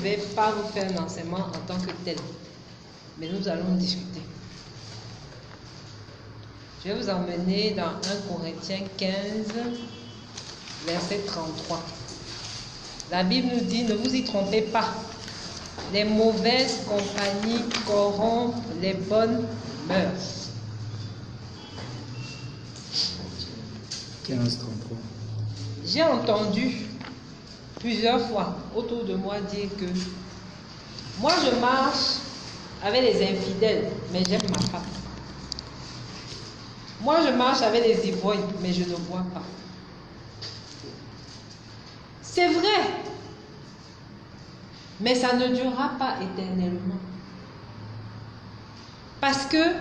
vais pas vous faire un enseignement en tant que tel, mais nous allons discuter. Je vais vous emmener dans 1 Corinthiens 15, verset 33. La Bible nous dit, ne vous y trompez pas. Les mauvaises compagnies corrompent les bonnes mœurs. 15, 33. J'ai entendu plusieurs fois autour de moi dire que moi je marche avec les infidèles, mais j'aime ma femme. Moi je marche avec les ivrognes, mais je ne bois pas. C'est vrai, mais ça ne durera pas éternellement. Parce que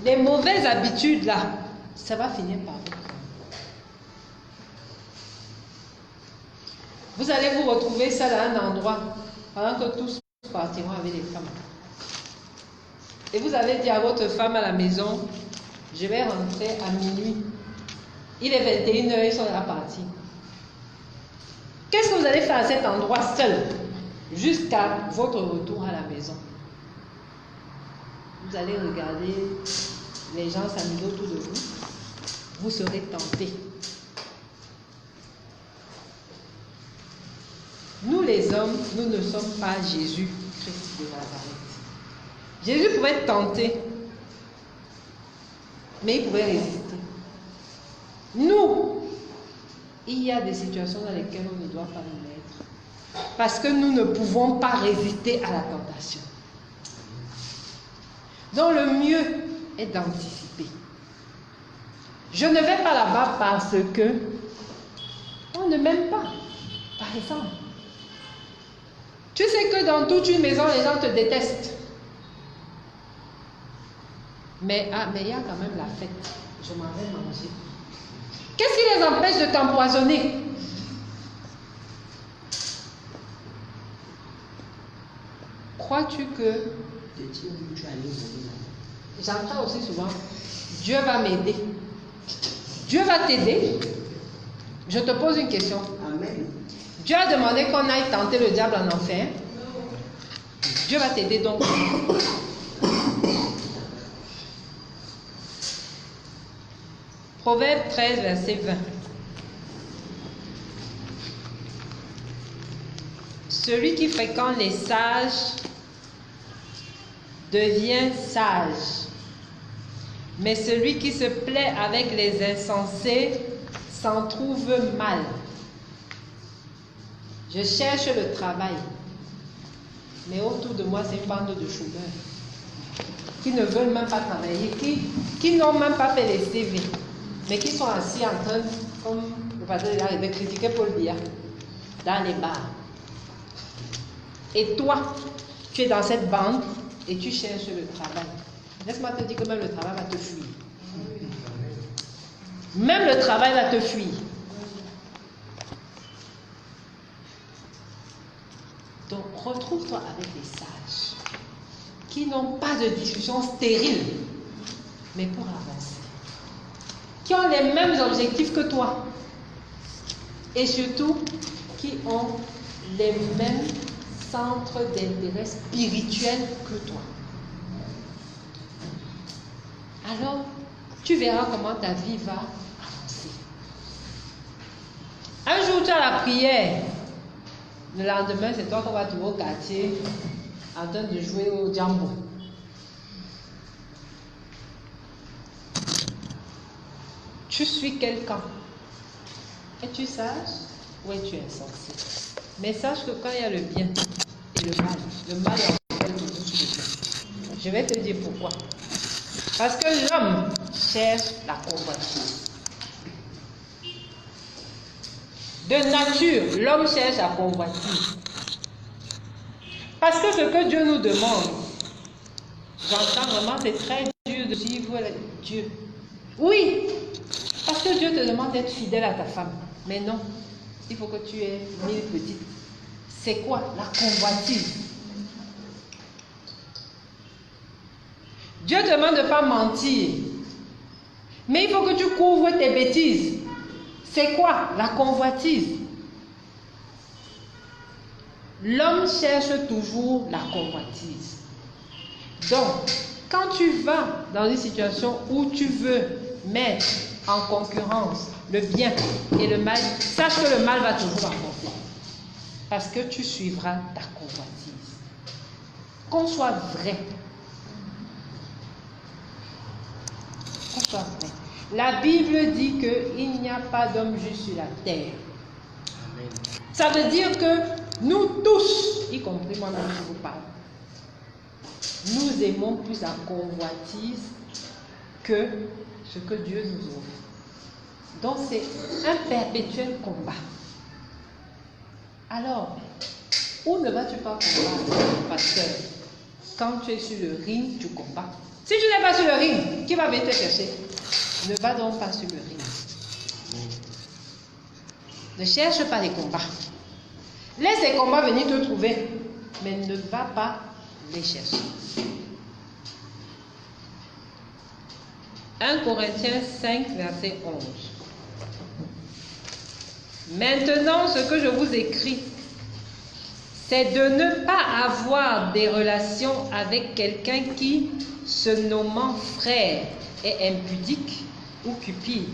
les mauvaises habitudes là, ça va finir par vous. Vous allez vous retrouver seul à un endroit pendant que tous partiront avec les femmes. Et vous allez dire à votre femme à la maison, je vais rentrer à minuit. Il est 21h, ils sont là partis. Qu'est-ce que vous allez faire à cet endroit seul jusqu'à votre retour à la maison? Vous allez regarder les gens s'amuser autour de vous. Vous serez tentés. Nous les hommes, nous ne sommes pas Jésus-Christ de Nazareth. Jésus pouvait être tenté, mais il pouvait résister. Nous, il y a des situations dans lesquelles on ne doit pas nous mettre, parce que nous ne pouvons pas résister à la tentation. Donc le mieux est d'anticiper. Je ne vais pas là-bas parce que on ne m'aime pas, par exemple. Tu sais que dans toute une maison, les gens te détestent. Mais il y a quand même la fête. Je m'en vais manger. Qu'est-ce qui les empêche de t'empoisonner? Crois-tu que... J'entends aussi souvent, Dieu va m'aider. Dieu va t'aider. Je te pose une question. Amen. Dieu a demandé qu'on aille tenter le diable en enfer. Dieu va t'aider donc. Proverbe 13, verset 20. Celui qui fréquente les sages devient sage, mais celui qui se plaît avec les insensés s'en trouve mal. Je cherche le travail, mais autour de moi, c'est une bande de chômeurs qui ne veulent même pas travailler, qui n'ont même pas fait les CV, mais qui sont assis en train, comme le patron de critiquer Paul Biya dans les bars. Et toi, tu es dans cette bande et tu cherches le travail. Laisse-moi te dire que même le travail va te fuir. Même le travail va te fuir. Donc, retrouve-toi avec des sages qui n'ont pas de discussion stérile, mais pour avancer, qui ont les mêmes objectifs que toi et surtout qui ont les mêmes centres d'intérêt spirituel que toi. Alors, tu verras comment ta vie va avancer. Un jour, tu as la prière. Le lendemain, c'est toi qu'on va trouver au quartier en train de jouer au jambo. Tu suis quelqu'un. Es-tu sage ou es-tu insensé? Mais sache que quand il y a le bien et le mal est en train de tout le. Je vais te dire pourquoi. Parce que l'homme cherche la convoitise. De nature, l'homme cherche la convoitise. Parce que ce que Dieu nous demande, j'entends vraiment, c'est très dur de suivre Dieu. Oui, parce que Dieu te demande d'être fidèle à ta femme. Mais non, il faut que tu aies 1000 petites. C'est quoi la convoitise? Dieu te demande de ne pas mentir. Mais il faut que tu couvres tes bêtises. C'est quoi la convoitise? L'homme cherche toujours la convoitise. Donc, quand tu vas dans une situation où tu veux mettre en concurrence le bien et le mal, sache que le mal va toujours l'emporter. Parce que tu suivras ta convoitise. Qu'on soit vrai. Qu'on soit vrai. La Bible dit qu'il n'y a pas d'homme juste sur la terre. Amen. Ça veut dire que nous tous, y compris moi-même je vous parle, nous aimons plus la convoitise que ce que Dieu nous offre. Donc c'est un perpétuel combat. Alors, où ne vas-tu pas combattre, pasteur? Quand tu es sur le ring, tu combats. Si tu n'es pas sur le ring, qui va venir te chercher? Ne va donc pas sur le ring. Ne cherche pas les combats. Laisse les combats venir te trouver, mais ne va pas les chercher. 1 Corinthiens 5, verset 11. Maintenant, ce que je vous écris, c'est de ne pas avoir des relations avec quelqu'un qui, se nommant frère, est impudique, ou cupide,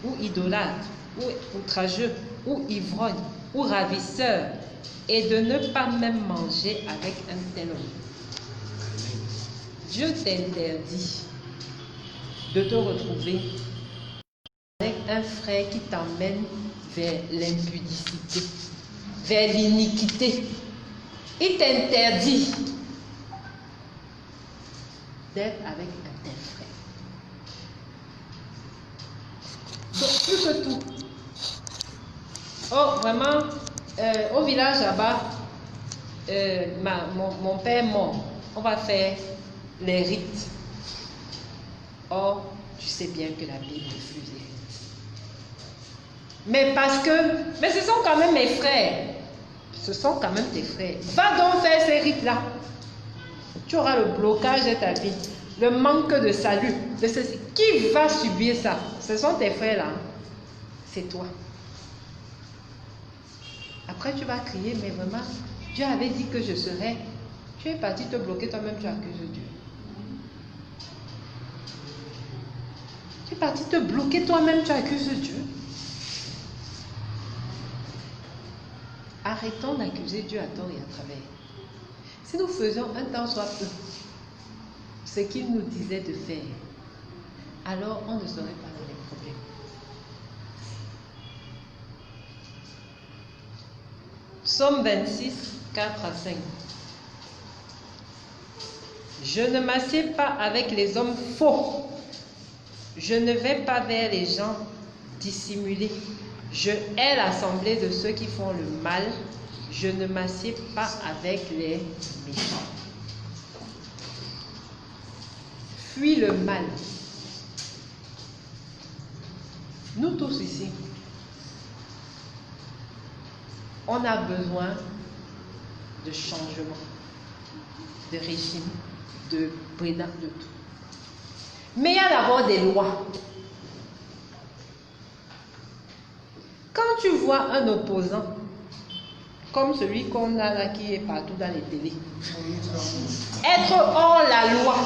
ou idolâtre, ou outrageux, ou ivrogne, ou ravisseur, et de ne pas même manger avec un tel homme. Dieu t'interdit de te retrouver avec un frère qui t'emmène vers l'impudicité, vers l'iniquité. Il t'interdit d'être avec un tel frère. Donc, plus que tout. Oh, vraiment, au village là-bas, mon père est mort. On va faire les rites. Or, tu sais bien que la Bible refuse les rites. Mais ce sont quand même mes frères. Ce sont quand même tes frères. Va donc faire ces rites-là. Tu auras le blocage de ta vie, le manque de salut, de ceci. Qui va subir ça? Ce sont tes frères-là. C'est toi. Après, tu vas crier, mais vraiment, Dieu avait dit que je serais. Tu es parti te bloquer toi-même, tu accuses Dieu. Tu es parti te bloquer toi-même, tu accuses Dieu. Arrêtons d'accuser Dieu à tort et à travers. Si nous faisions un temps soit peu ce qu'il nous disait de faire, alors on ne serait pas dans les problèmes. Psaume 26, 4 à 5. Je ne m'assieds pas avec les hommes faux. Je ne vais pas vers les gens dissimulés. Je hais l'assemblée de ceux qui font le mal. Je ne m'assieds pas avec les méchants. Fuis le mal. Nous tous ici, on a besoin de changement, de régime, de prédate, de tout. Mais il y a d'abord des lois. Quand tu vois un opposant, comme celui qu'on a là qui est partout dans les télés, être hors la loi,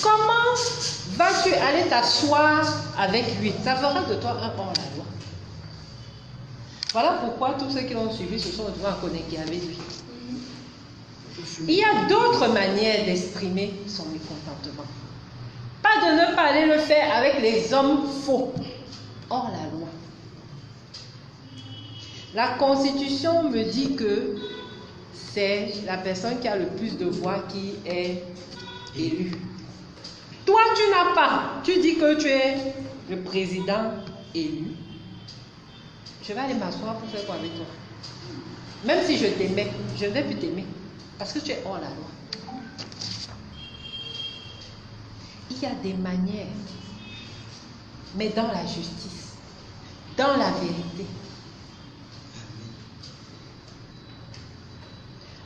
comment vas-tu aller t'asseoir avec lui? Ça fera de toi un hors la loi. Voilà pourquoi tous ceux qui l'ont suivi se sont retrouvés en connecté avec lui. Il y a d'autres manières d'exprimer son mécontentement. Pas de ne pas aller le faire avec les hommes faux, hors la loi. La Constitution me dit que c'est la personne qui a le plus de voix qui est élue. Toi, tu n'as pas. Tu dis que tu es le président élu. Je vais aller m'asseoir pour faire quoi avec toi? Même si je t'aimais, je ne vais plus t'aimer. Parce que tu es hors la loi. Il y a des manières, mais dans la justice, dans la vérité.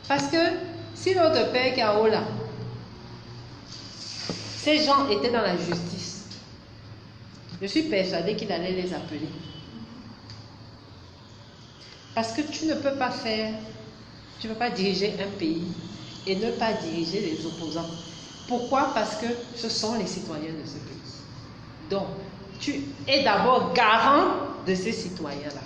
Parce que si notre Père qui est en haut là, ces gens étaient dans la justice, je suis persuadée qu'il allait les appeler. Parce que tu ne peux pas diriger un pays et ne pas diriger les opposants. Pourquoi? Parce que ce sont les citoyens de ce pays. Donc, tu es d'abord garant de ces citoyens-là.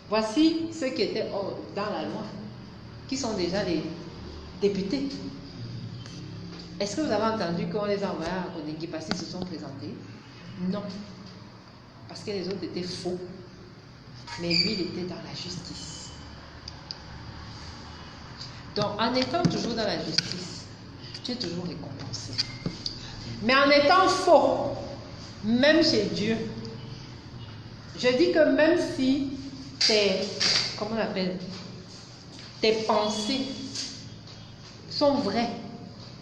Voici ceux qui étaient dans la loi, qui sont déjà les députés. Est-ce que vous avez entendu qu'on les a envoyés à Kondengi parce qu'ils se sont présentés? Non. Parce que les autres étaient faux. Mais lui, il était dans la justice. Donc, en étant toujours dans la justice, tu es toujours récompensé. Mais en étant faux, même chez Dieu, je dis que même si tes pensées sont vraies,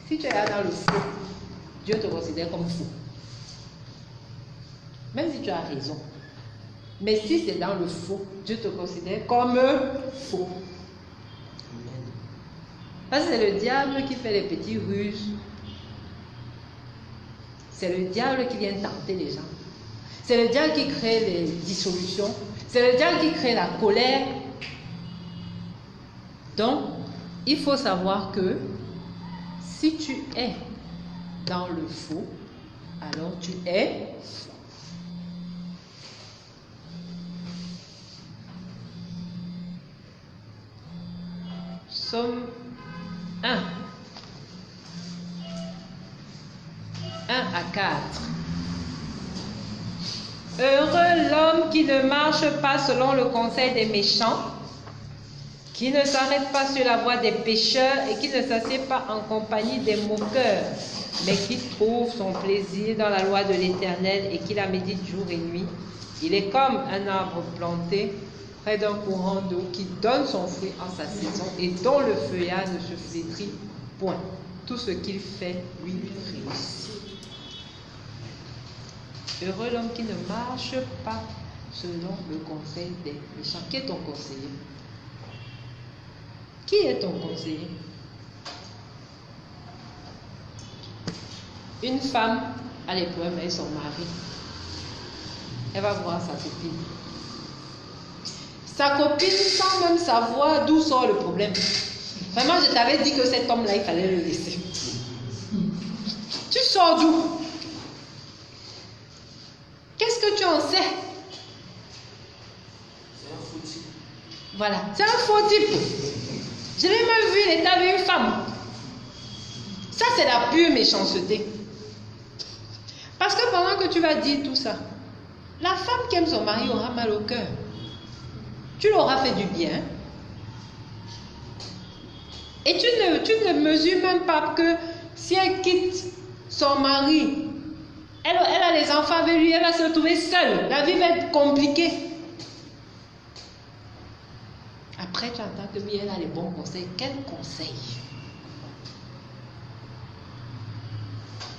si tu es là dans le faux, Dieu te considère comme faux. Même si tu as raison. Mais si c'est dans le faux, Dieu te considère comme faux. Parce que c'est le diable qui fait les petits ruses. C'est le diable qui vient tenter les gens. C'est le diable qui crée les dissolutions. C'est le diable qui crée la colère. Donc, il faut savoir que si tu es dans le faux, alors tu es faux. Psaume 1. 1 à 4. Heureux l'homme qui ne marche pas selon le conseil des méchants, qui ne s'arrête pas sur la voie des pécheurs et qui ne s'assied pas en compagnie des moqueurs, mais qui trouve son plaisir dans la loi de l'Éternel et qui la médite jour et nuit. Il est comme un arbre planté près d'un courant d'eau qui donne son fruit en sa saison et dont le feuillage ne se flétrit point. Tout ce qu'il fait lui réussit. Heureux l'homme qui ne marche pas selon le conseil des méchants. Qui est ton conseiller? Qui est ton conseiller? Une femme a les problèmes avec son mari. Elle va voir sa copine. Sa copine, sans même savoir d'où sort le problème. Vraiment, je t'avais dit que cet homme-là, il fallait le laisser. Tu sors d'où? Qu'est-ce que tu en sais? C'est un faux type. Voilà, c'est un faux type. Je l'ai même vu, il était avec une femme. Ça, c'est la pure méchanceté. Parce que pendant que tu vas dire tout ça, la femme qui aime son mari aura mal au cœur. Tu l'auras fait du bien. Et tu ne mesures même pas que si elle quitte son mari, elle a les enfants avec lui, elle va se retrouver seule. La vie va être compliquée. Après, tu entends que oui, elle a les bons conseils. Quel conseil?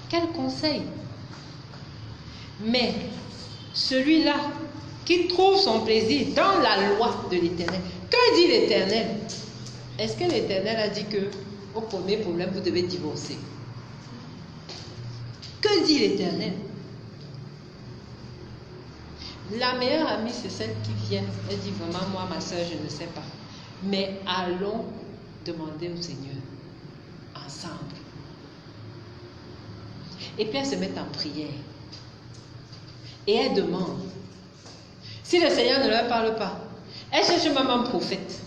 Quel conseil? Mais celui-là qui trouve son plaisir dans la loi de l'Éternel. Que dit l'Éternel? Est-ce que l'Éternel a dit que au premier problème, vous devez divorcer? Que dit l'Éternel? La meilleure amie, c'est celle qui vient. Elle dit vraiment, moi, ma soeur, je ne sais pas. Mais allons demander au Seigneur ensemble. Et puis elle se met en prière. Et elle demande. Si le Seigneur ne leur parle pas, elle cherche même un prophète.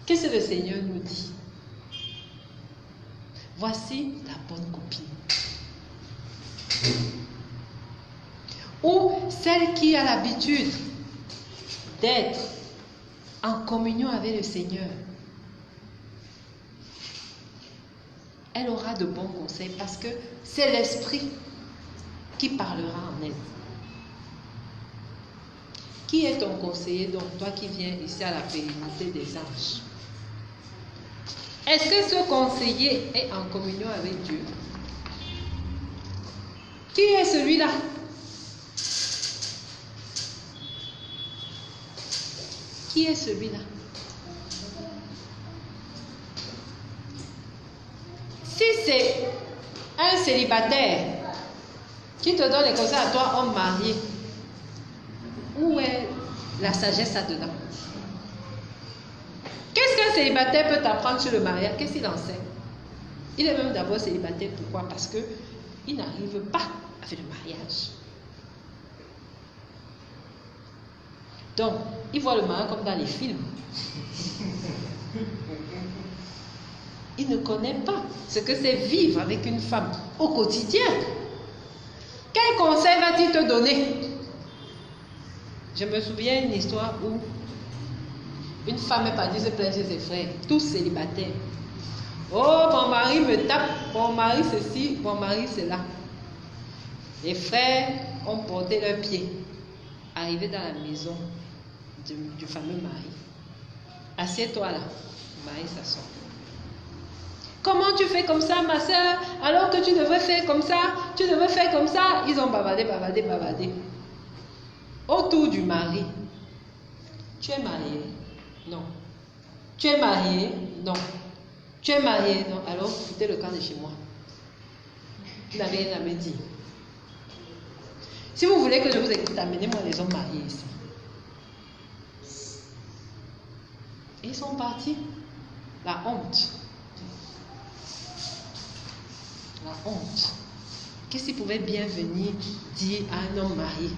Qu'est-ce que le Seigneur nous dit? Voici la bonne copine. Ou celle qui a l'habitude d'être en communion avec le Seigneur. Elle aura de bons conseils parce que c'est l'Esprit qui parlera en elle. Qui est ton conseiller, donc toi qui viens ici à la pérennité des anges? Est-ce que ce conseiller est en communion avec Dieu? Qui est celui-là? Qui est celui-là? Si c'est un célibataire qui te donne les conseils à toi, homme marié, où est la sagesse là-dedans. Qu'est-ce qu'un célibataire peut t'apprendre sur le mariage? Qu'est-ce qu'il enseigne? Il est même d'abord célibataire. Pourquoi? Parce qu'il n'arrive pas à faire le mariage. Donc, il voit le mariage comme dans les films. Il ne connaît pas ce que c'est vivre avec une femme au quotidien. Quel conseil va-t-il te donner? Je me souviens d'une histoire où une femme est partie se plaindre chez ses frères, tous célibataires. Oh, mon mari me tape, mon mari ceci, mon mari cela. Les frères ont porté leurs pieds, arrivés dans la maison du fameux mari. Assieds-toi là, le mari s'assoit. Comment tu fais comme ça, ma soeur, alors que tu devrais faire comme ça, tu devrais faire comme ça? Ils ont bavardé. Autour du mari. Tu es marié? Non. Tu es marié? Non. Tu es marié? Non. Alors, foutez le camp de chez moi. Vous n'avez rien à me dire. Si vous voulez que je vous écoute, amenez-moi les hommes mariés ici. Ils sont partis. La honte. La honte. Qu'est-ce qu'il pouvait bien venir dire à un homme marié?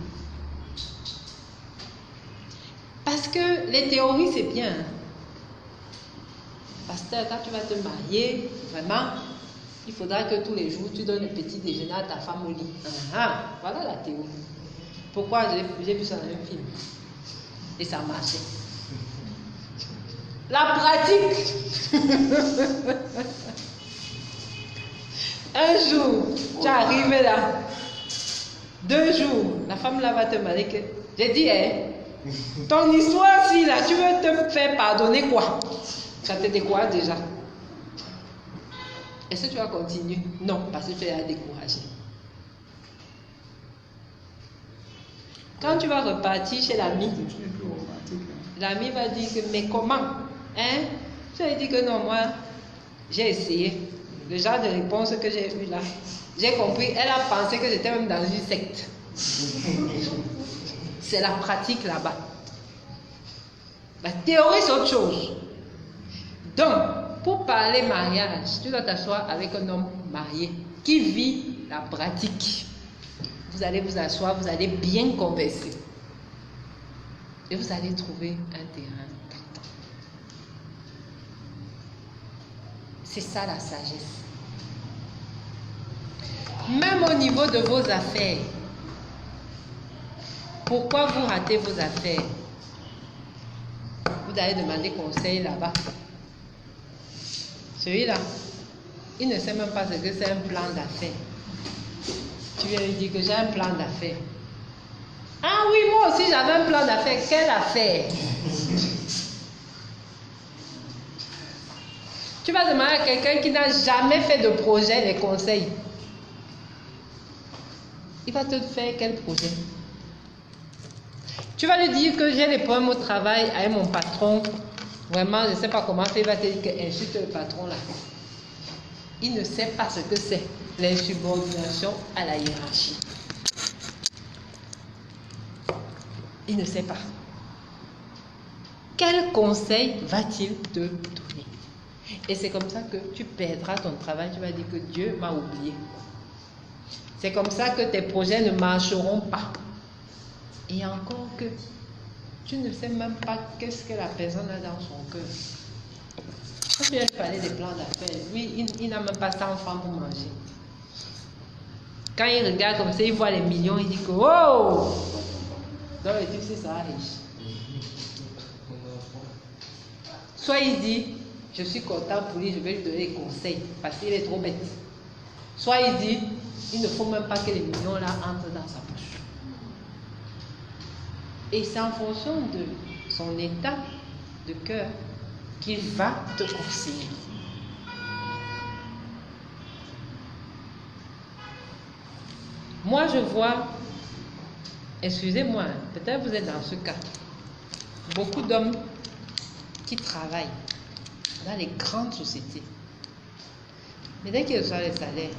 Parce que les théories, c'est bien. Pasteur, quand tu vas te marier, vraiment, il faudra que tous les jours, tu donnes le petit déjeuner à ta femme au lit. Voilà la théorie. Pourquoi? J'ai vu ça dans un film. Et ça marchait. La pratique. Un jour, tu arrives là. 2 jours, la femme là va te marier que... J'ai dit, ton histoire si là, tu veux te faire pardonner quoi? Ça te décourage déjà. Est-ce que tu vas continuer? Non, parce que tu es découragé. Quand tu vas repartir chez l'ami, l'ami va dire que, mais comment? Tu as dit que non, moi, j'ai essayé. Le genre de réponse que j'ai eu là, j'ai compris, elle a pensé que j'étais même dans une secte. C'est la pratique là-bas. La théorie, c'est autre chose. Donc, pour parler mariage, tu dois t'asseoir avec un homme marié qui vit la pratique. Vous allez vous asseoir, vous allez bien converser. Et vous allez trouver un terrain d'entente. C'est ça la sagesse. Même au niveau de vos affaires. Pourquoi vous ratez vos affaires? Vous allez demander conseil là-bas. Celui-là, il ne sait même pas ce que c'est un plan d'affaires. Tu viens lui dire que j'ai un plan d'affaires. Ah oui, moi aussi j'avais un plan d'affaires. Quelle affaire? Tu vas demander à quelqu'un qui n'a jamais fait de projet des conseils. Il va te faire quel projet? Tu vas lui dire que j'ai des problèmes au travail avec mon patron. Vraiment, je ne sais pas comment faire. Il va te dire que insulte le patron là. Il ne sait pas ce que c'est l'insubordination à la hiérarchie. Il ne sait pas. Quel conseil va-t-il te donner? Et c'est comme ça que tu perdras ton travail. Tu vas dire que Dieu m'a oublié. C'est comme ça que tes projets ne marcheront pas. Et encore que tu ne sais même pas qu'est-ce que la personne a dans son cœur. Quand tu viens de parler des plans d'affaires, lui, il n'a même pas 100 francs pour manger. Quand il regarde comme ça, il voit les millions, il dit que oh! Donc le type, c'est ça, riche. Soit il dit, je suis content pour lui, je vais lui donner des conseils, parce qu'il est trop bête. Soit il dit, il ne faut même pas que les millions là entrent dans sa poche. Et c'est en fonction de son état de cœur qu'il va te conseiller. Moi, je vois, excusez-moi, peut-être vous êtes dans ce cas, beaucoup d'hommes qui travaillent dans les grandes sociétés. Mais dès qu'ils reçoivent les salaires,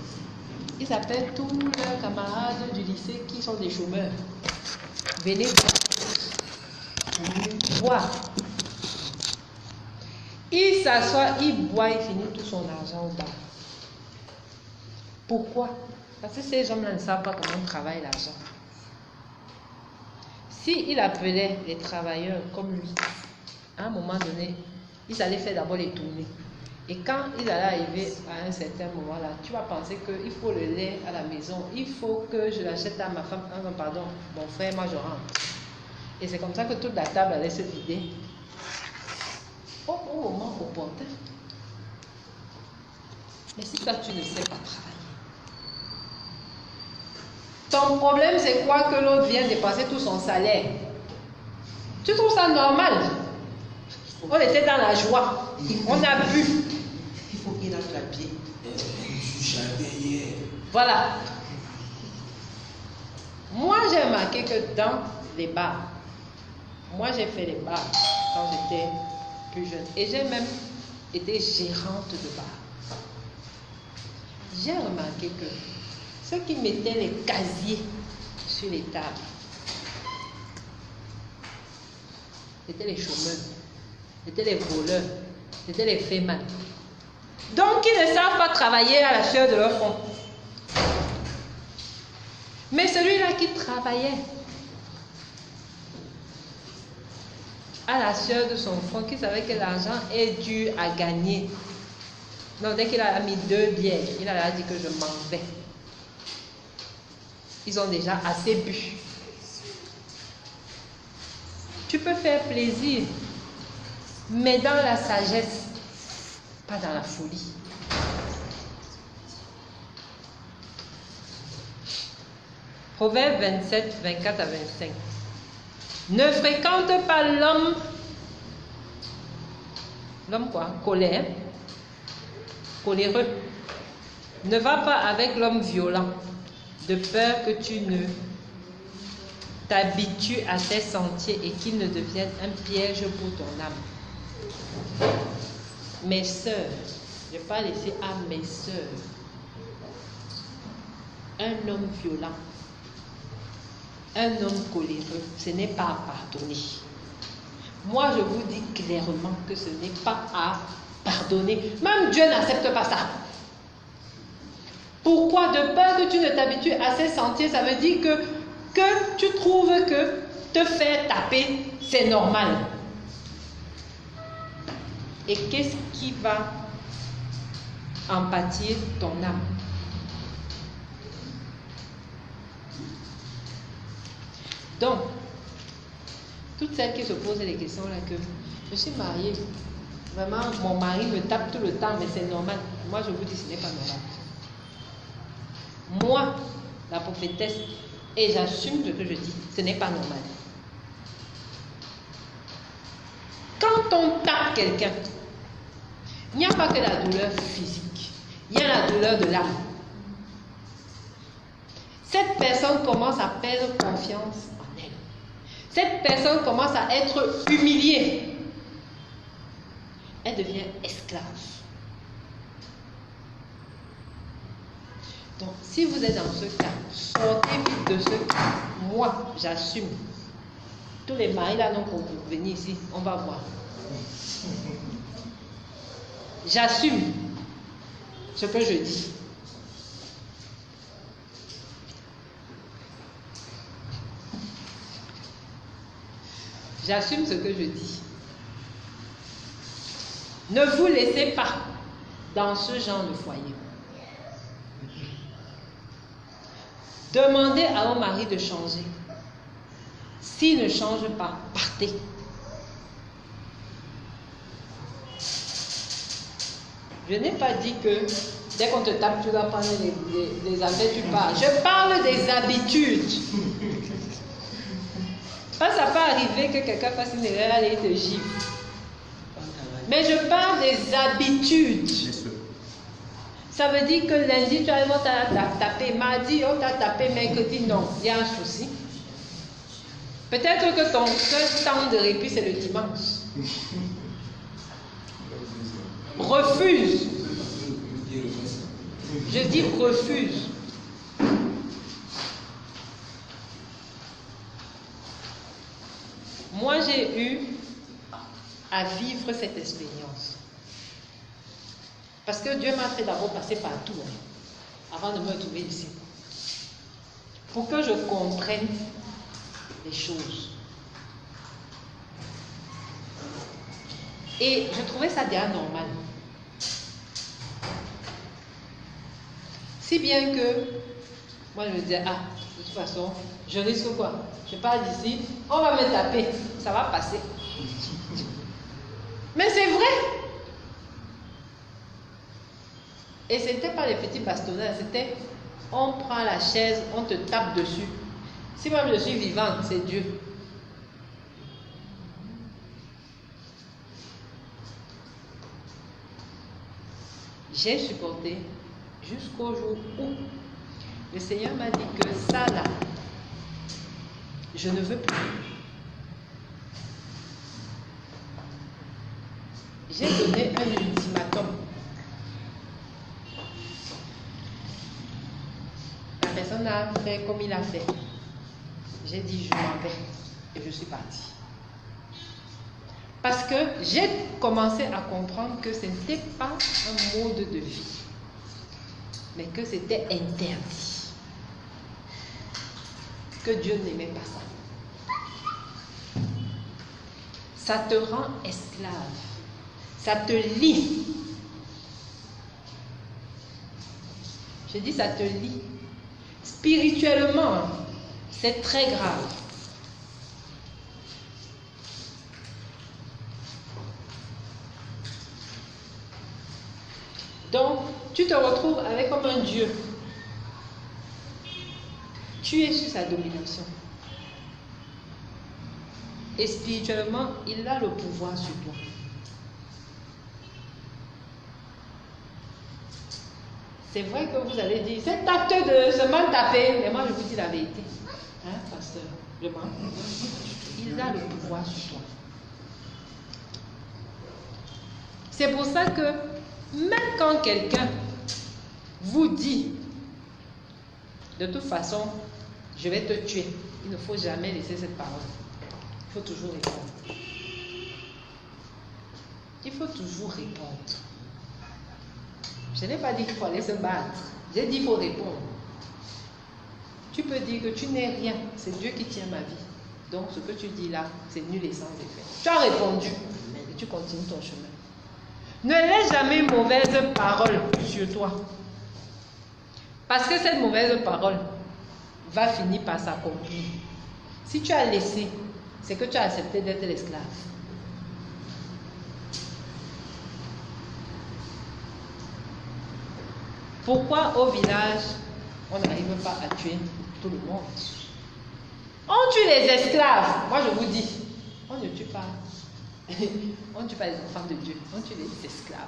ils appellent tous leurs camarades du lycée qui sont des chômeurs. Venez. boit. Il s'assoit, il boit, il finit tout son argent au bar. Pourquoi? Parce que ces hommes-là ne savent pas comment travaille l'argent. S'il appelait les travailleurs comme lui, à un moment donné, ils allaient faire d'abord les tournées. Et quand il allait arriver à un certain moment là, tu vas penser qu'il faut le lait à la maison, il faut que je l'achète à ma femme. Ah non, pardon, mon frère, moi je rentre. Et c'est comme ça que toute la table allait se vider. Au moment opportun. Mais si toi tu ne sais pas travailler, ton problème c'est quoi? Que l'autre vient dépenser tout son salaire. Tu trouves ça normal? On était dans la joie. On a bu. Il faut qu'il lâche la pied. Voilà. Moi, j'ai remarqué que dans les bars, moi j'ai fait les bars quand j'étais plus jeune. Et j'ai même été gérante de bar. J'ai remarqué que ceux qui mettaient les casiers sur les tables, c'était les chômeurs, c'était les voleurs, c'était les fémins. Donc, ils ne savent pas travailler à la sueur de leur front. Mais celui-là qui travaillait à la sueur de son front, qui savait que l'argent est dur à gagner. Non, dès qu'il a mis 2 bières, il a dit que je m'en vais. Ils ont déjà assez bu. Tu peux faire plaisir, mais dans la sagesse, pas dans la folie. Proverbe 27, 24 à 25. Ne fréquente pas l'homme quoi? Coléreux. Ne va pas avec l'homme violent, de peur que tu ne t'habitues à ses sentiers et qu'il ne devienne un piège pour ton âme. Mes sœurs, je ne vais pas laisser à mes sœurs. Un homme violent, un homme coléreux, ce n'est pas à pardonner. Moi, je vous dis clairement que ce n'est pas à pardonner. Même Dieu n'accepte pas ça. Pourquoi? De peur que tu ne t'habitues à ces sentiers, ça veut dire que tu trouves que te faire taper, c'est normal. Et qu'est-ce qui va en pâtir ton âme? Donc, toutes celles qui se posent les questions là, que je suis mariée, vraiment mon mari me tape tout le temps, mais c'est normal. Moi je vous dis, ce n'est pas normal. Moi, la prophétesse, et j'assume ce que je dis, ce n'est pas normal. Quand on tape quelqu'un, il n'y a pas que la douleur physique, il y a la douleur de l'âme. Cette personne commence à perdre confiance en elle. Cette personne commence à être humiliée. Elle devient esclave. Donc, si vous êtes dans ce cas, sortez vite de ce cas. Moi, j'assume. Tous les maris là non pour venir ici, on va voir. J'assume ce que je dis. J'assume ce que je dis. Ne vous laissez pas dans ce genre de foyer. Demandez à vos maris de changer. S'ils ne changent pas, partez. Je n'ai pas dit que dès qu'on te tape, tu dois prendre les affaires, tu pars. Je parle des habitudes. Ça peut arriver que quelqu'un fasse une erreur et il te gifle. Mais je parle des habitudes. Ça veut dire que lundi, tu arrives, on t'a tapé. Mardi, on t'a tapé. Mercredi, non. Il y a un souci. Peut-être que ton seul temps de répit, c'est le dimanche. Refuse. Je dis refuse. Moi, j'ai eu à vivre cette expérience. Parce que Dieu m'a fait d'abord passer partout, avant de me trouver ici. Pour que je comprenne les choses. Et je trouvais ça déjà normal. Si bien que, moi je me disais, ah, de toute façon, je risque quoi? Je pars d'ici, on va me taper, ça va passer. Mais c'est vrai! Et ce n'était pas les petits bastonnets, c'était, on prend la chaise, on te tape dessus. Si même je suis vivante, c'est Dieu. J'ai supporté jusqu'au jour où le Seigneur m'a dit que ça là, je ne veux plus. J'ai donné un ultimatum. La personne a fait comme il a fait. J'ai dit je m'en vais et je suis partie. Parce que j'ai commencé à comprendre que ce n'était pas un mode de vie, mais que c'était interdit. Que Dieu n'aimait pas ça. Ça te rend esclave. Ça te lie. Je dis ça te lie. Spirituellement, c'est très grave. Donc, tu te retrouves avec comme un Dieu. Tu es sous sa domination. Et spirituellement, il a le pouvoir sur toi. C'est vrai que vous allez dire, cet acte de se mal taper, mais moi je vous dis la vérité. Hein, pasteur, je mens. Il a le pouvoir sur toi. C'est pour ça que même quand quelqu'un vous dit, de toute façon, je vais te tuer, il ne faut jamais laisser cette parole. Il faut toujours répondre. Il faut toujours répondre. Je n'ai pas dit qu'il faut aller se battre. J'ai dit qu'il faut répondre. Tu peux dire que tu n'es rien. C'est Dieu qui tient ma vie. Donc ce que tu dis là, c'est nul et sans effet. Tu as répondu et tu continues ton chemin. Ne laisse jamais mauvaise parole sur toi. Parce que cette mauvaise parole va finir par s'accomplir. Si tu as laissé, c'est que tu as accepté d'être l'esclave. Pourquoi au village, on n'arrive pas à tuer tout le monde? On tue les esclaves. Moi, je vous dis, on ne tue pas. On ne tue pas les enfants de Dieu. On tue les esclaves.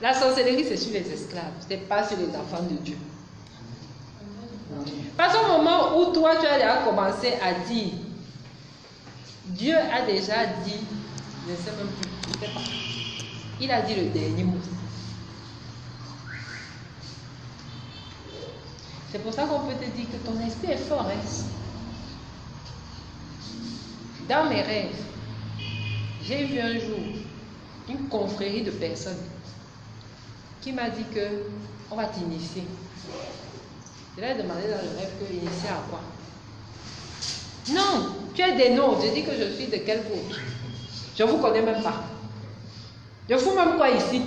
La sorcellerie, c'est sur les esclaves. Ce n'est pas sur les enfants de Dieu. Parce qu'au moment où toi, tu as déjà commencé à dire, Dieu a déjà dit, je ne sais même plus, je ne sais pas. Il a dit le dernier mot. C'est pour ça qu'on peut te dire que ton esprit est fort. Hein? Dans mes rêves, j'ai vu un jour une confrérie de personnes qui m'a dit que on va t'initier. Je leur ai demandé dans le rêve que initier à quoi? Non, tu es des noms. Je dis que je suis de quel groupe? Je ne vous connais même pas. Je fous même quoi ici?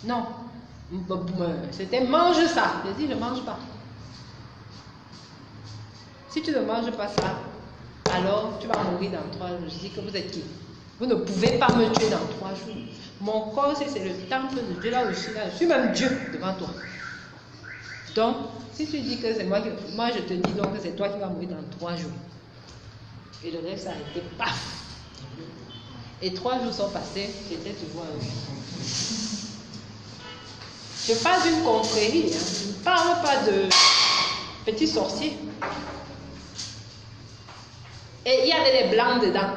Non. C'était mange ça. Je dis je ne mange pas. Si tu ne manges pas ça, alors tu vas mourir dans 3 jours. Je dis que vous êtes qui? Vous ne pouvez pas me tuer dans 3 jours. Mon corps, c'est le temple de Dieu. Là où je suis même Dieu devant toi. Donc, si tu dis que c'est moi qui... Moi, je te dis donc que c'est toi qui vas mourir dans 3 jours. Et le rêve s'est arrêté. Paf! Et 3 jours sont passés, j'étais toujours en vie. Je parle d'une confrérie, hein. Je ne parle pas de petits sorciers. Et il y avait des blancs dedans.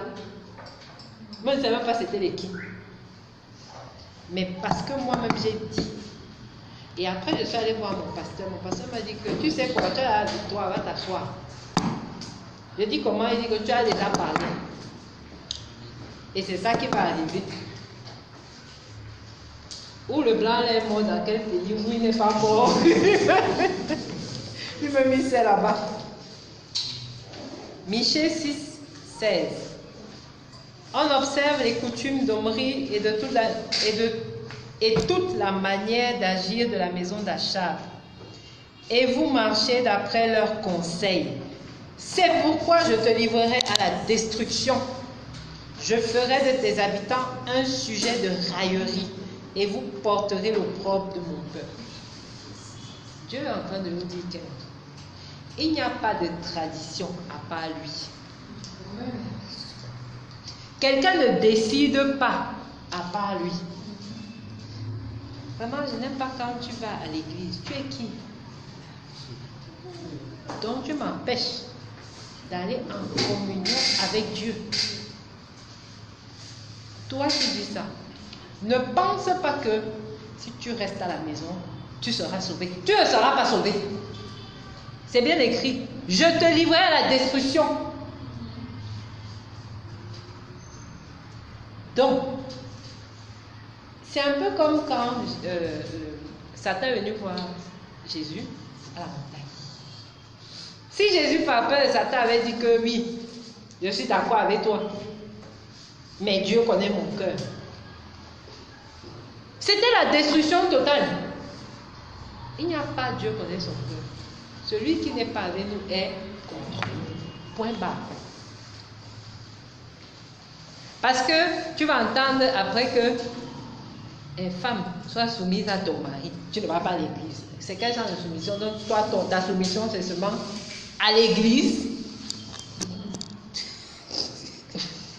Moi, je ne savais même pas c'était les qui. Mais parce que moi-même j'ai dit. Et après, je suis allée voir mon pasteur. Mon pasteur m'a dit que tu sais quoi, tu as la victoire, va t'asseoir. Je dis comment? Il dit que tu as déjà parlé. Et c'est ça qui va arriver. Ou le blanc est mort dans quel pays, où il n'est pas mort. Il me met ça là-bas. Michée 6, 16. On observe les coutumes d'Omri et toute la manière d'agir de la maison d'Achab. Et vous marchez d'après leurs conseils. C'est pourquoi je te livrerai à la destruction. Je ferai de tes habitants un sujet de raillerie et vous porterez l'opprobre de mon peuple. Dieu est en train de nous dire qu'il n'y a pas de tradition à part lui. Quelqu'un ne décide pas à part lui. Vraiment, je n'aime pas quand tu vas à l'église. Tu es qui? Donc tu m'empêches d'aller en communion avec Dieu. Toi qui dis ça, ne pense pas que si tu restes à la maison, tu seras sauvé. Tu ne seras pas sauvé. C'est bien écrit. Je te livrerai à la destruction. Donc, c'est un peu comme quand Satan est venu voir Jésus à la montagne. Si Jésus, par peur de Satan, avait dit que oui, je suis d'accord avec toi, mais Dieu connaît mon cœur. C'était la destruction totale. Il n'y a pas Dieu connaît son cœur. Celui qui n'est pas avec nous est contre nous. Point barre. Parce que tu vas entendre après que femme, sois soumise à ton mari. Tu ne vas pas à l'église. C'est quel genre de soumission? Donc toi, ta soumission, c'est seulement à l'église.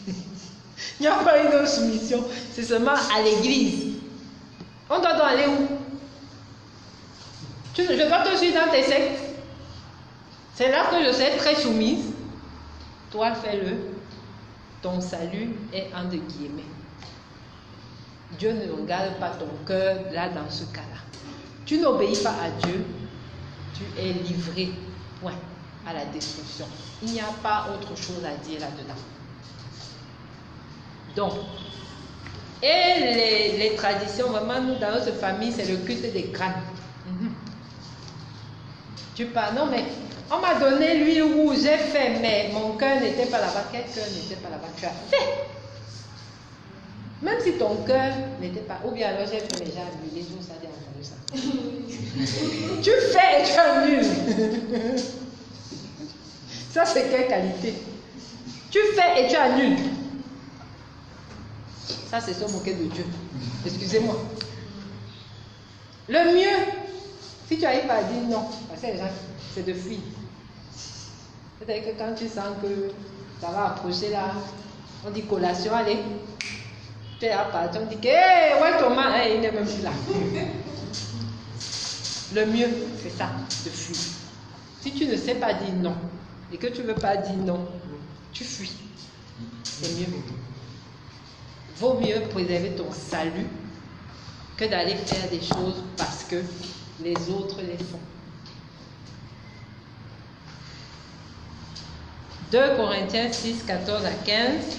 Il n'y a pas une autre soumission. C'est seulement à l'église. On doit donc aller où? Je dois te suivre dans tes sectes. C'est là que je serai très soumise. Toi, fais-le. Ton salut est entre guillemets. Dieu ne regarde pas ton cœur là dans ce cas-là. Tu n'obéis pas à Dieu, tu es livré, point, à la destruction. Il n'y a pas autre chose à dire là-dedans. Donc, et les traditions, vraiment, nous, dans notre famille, c'est le culte des crânes. Tu parles, non mais, on m'a donné l'huile rouge, j'ai fait, mais mon cœur n'était pas là-bas. Quel cœur n'était pas là-bas? Tu as fait. Même si ton cœur n'était pas, ou bien alors j'ai fait, mais j'ai annulé, tout ça, j'ai entendu ça. Tu fais et tu annules. Ça, c'est quelle qualité? Tu fais et tu annules. Ça, c'est se moquer de Dieu. Excusez-moi. Le mieux, si tu n'arrives pas à dire non, parce que les gens, c'est de fuir. C'est-à-dire que quand tu sens que ça va approcher là, on dit collation, allez. Tu es là, on dit que, hé, ouais, Thomas, il n'est même plus là. Le mieux, c'est ça, de fuir. Si tu ne sais pas dire non, et que tu ne veux pas dire non, tu fuis. C'est mieux. Vaut mieux préserver ton salut que d'aller faire des choses parce que les autres les font. 2 Corinthiens 6, 14 à 15.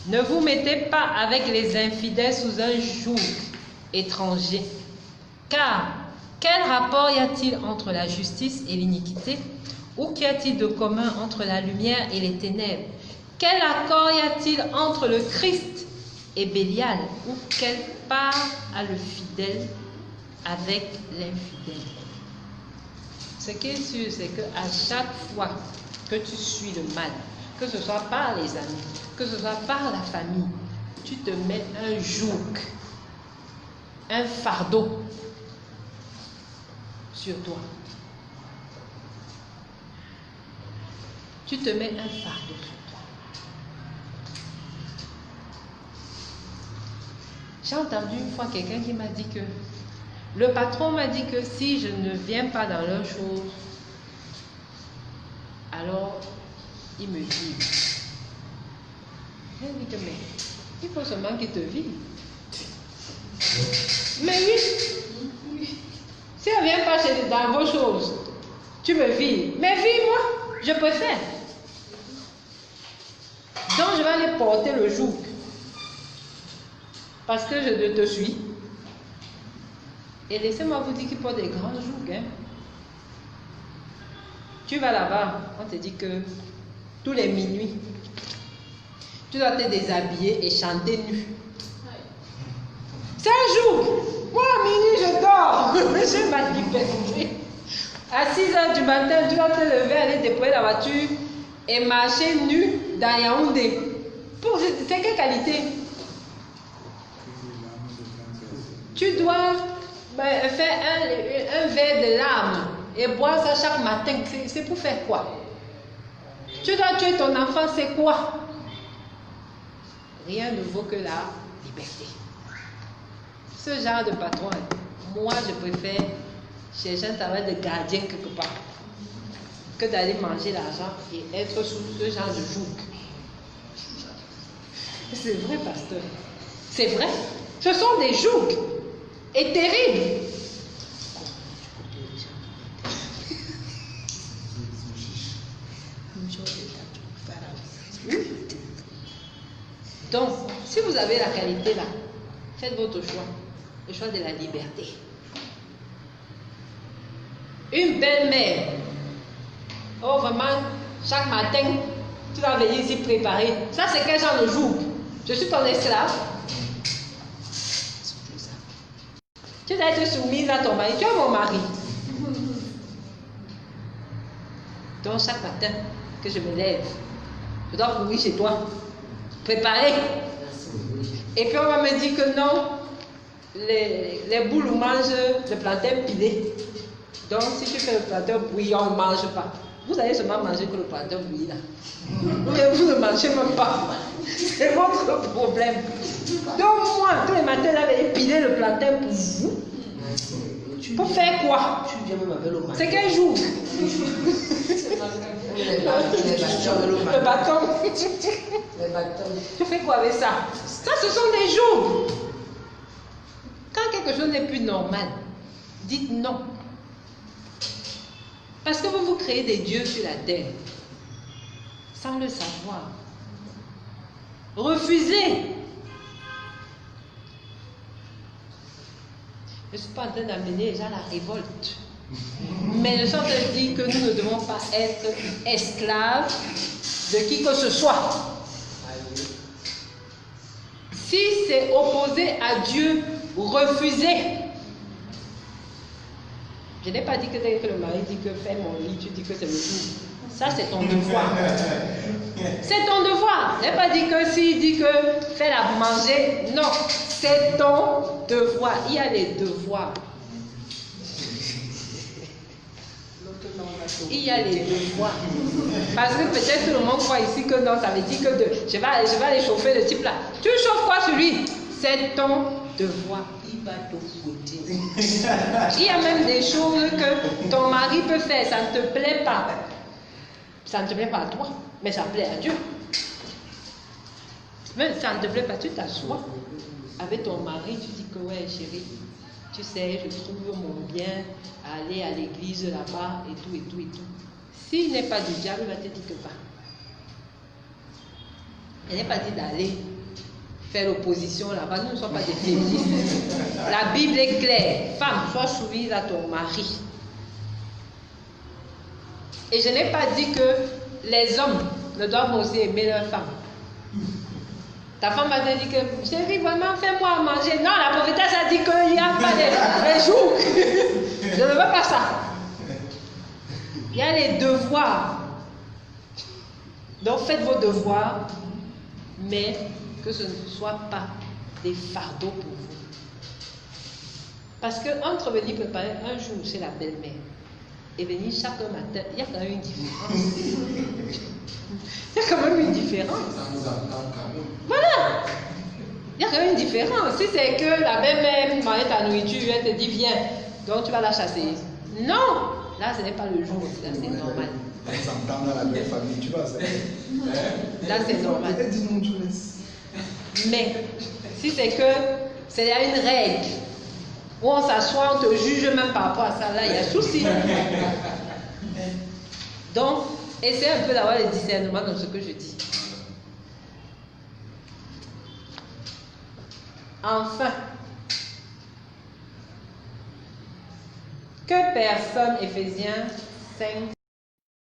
Ne vous mettez pas avec les infidèles sous un joug étranger. Car, quel rapport y a-t-il entre la justice et l'iniquité? Ou qu'y a-t-il de commun entre la lumière et les ténèbres? Quel accord y a-t-il entre le Christ et Bélial? Ou quelle part a le fidèle avec l'infidèle? Ce qui est sûr, c'est qu'à chaque fois que tu suis le mal, que ce soit par les amis, que ce soit par la famille, tu te mets un joug, un fardeau sur toi. Tu te mets un fardeau sur toi. J'ai entendu une fois quelqu'un qui m'a dit que le patron m'a dit que si je ne viens pas dans leurs choses, alors il me dit. J'ai dit que mais il faut seulement qu'il te vive. Mais oui, si elle ne vient pas dans vos choses, tu me vis. Mais vis-moi, je préfère. je vais aller porter le joug, parce que je te suis. Et laissez-moi vous dire qu'il porte des grands jougs. Hein. Tu vas là-bas, on te dit que tous les minuit, tu dois te déshabiller et chanter nu. C'est un joug. Moi, à minuit, je dors. Je ma liberté. À 6h du matin, tu dois te lever, aller déployer la voiture et marcher nu dans Yaoundé. C'est quelle qualité? Tu dois faire un verre de larmes et boire ça chaque matin. C'est pour faire quoi? Tu dois tuer ton enfant, c'est quoi? Rien ne vaut que la liberté. Ce genre de patron, moi je préfère chercher un travail de gardien quelque part que d'aller manger l'argent et être sous ce genre de joug. C'est vrai, pasteur. C'est vrai. Ce sont des jougs et terribles. Donc, si vous avez la qualité là, faites votre choix. Le choix de la liberté. Une belle-mère. Oh, vraiment, chaque matin, tu vas venir ici préparer. Ça, c'est quel genre de joug? Je suis ton esclave. Tu dois être soumise à ton mari. Tu es mon mari. Donc, chaque matin que je me lève, je dois courir chez toi, préparer. Et puis, on va me dire que non, les boules mangent le plantain pilé. Donc, si tu fais le plantain bouilli, on ne mange pas. Vous allez seulement manger que le plantain bouilli là. Mais vous ne mangez même pas. C'est votre problème. Donc, moi, tous les matins, j'avais pilé le plantain pour vous. Pour faire quoi? C'est quel jour? Le bâton. Tu fais quoi avec ça? Ça, ce sont des jours. Quand quelque chose n'est plus normal, dites non. Parce que vous créez des dieux sur la terre, sans le savoir. Refusez. Je ne suis pas en train d'amener les gens à la révolte. Mais je suis en train de dire que nous ne devons pas être esclaves de qui que ce soit. Si c'est opposé à Dieu, refusez. Je n'ai pas dit que dès que le mari dit que fais mon lit, tu dis que c'est le jour. Ça, c'est ton devoir. C'est ton devoir. Je n'ai pas dit que s'il dit que fais la manger. Non, c'est ton devoir. Il y a les devoirs. Il y a les devoirs. Parce que peut-être tout le monde croit ici que non, ça veut dire que je vais aller chauffer le type là. Tu chauffes quoi sur lui? C'est ton devoir. Il va te foutre. Il y a même des choses que ton mari peut faire, ça ne te plaît pas. Ça ne te plaît pas à toi, mais ça plaît à Dieu. Mais ça ne te plaît pas, tu t'assois avec ton mari, tu dis que ouais chérie, tu sais, je trouve mon bien à aller à l'église là-bas et tout et tout et tout. S'il n'est pas du diable, il va te dire que pas. Il n'est pas dit d'aller faire l'opposition là-bas. Nous ne sommes pas des féministes. La Bible est claire. Femme, sois soumise à ton mari. Et je n'ai pas dit que les hommes ne doivent aussi aimer leur femme. Ta femme va te dire que, chérie, vraiment, fais-moi à manger. Non, la prophétesse a dit qu'il n'y a pas de jours. Je ne veux pas ça. Il y a les devoirs. Donc, faites vos devoirs, mais que ce ne soit pas des fardeaux pour vous. Parce que entre venir préparer un jour chez la belle-mère et venir chaque matin, il y a quand même une différence. Il y a quand même une différence. Voilà. Il y a quand même une différence. Si c'est que la belle-mère mange ta nourriture, elle te dit viens, donc tu vas la chasser. Non, là ce n'est pas le jour, là c'est normal. Dans la belle famille, tu vois, là c'est normal. Mais si c'est que c'est une règle où on s'assoit, on te juge même par rapport à ça, là il y a souci. Donc, essayez un peu d'avoir le discernement dans ce que je dis. Enfin, que personne, Éphésiens 5,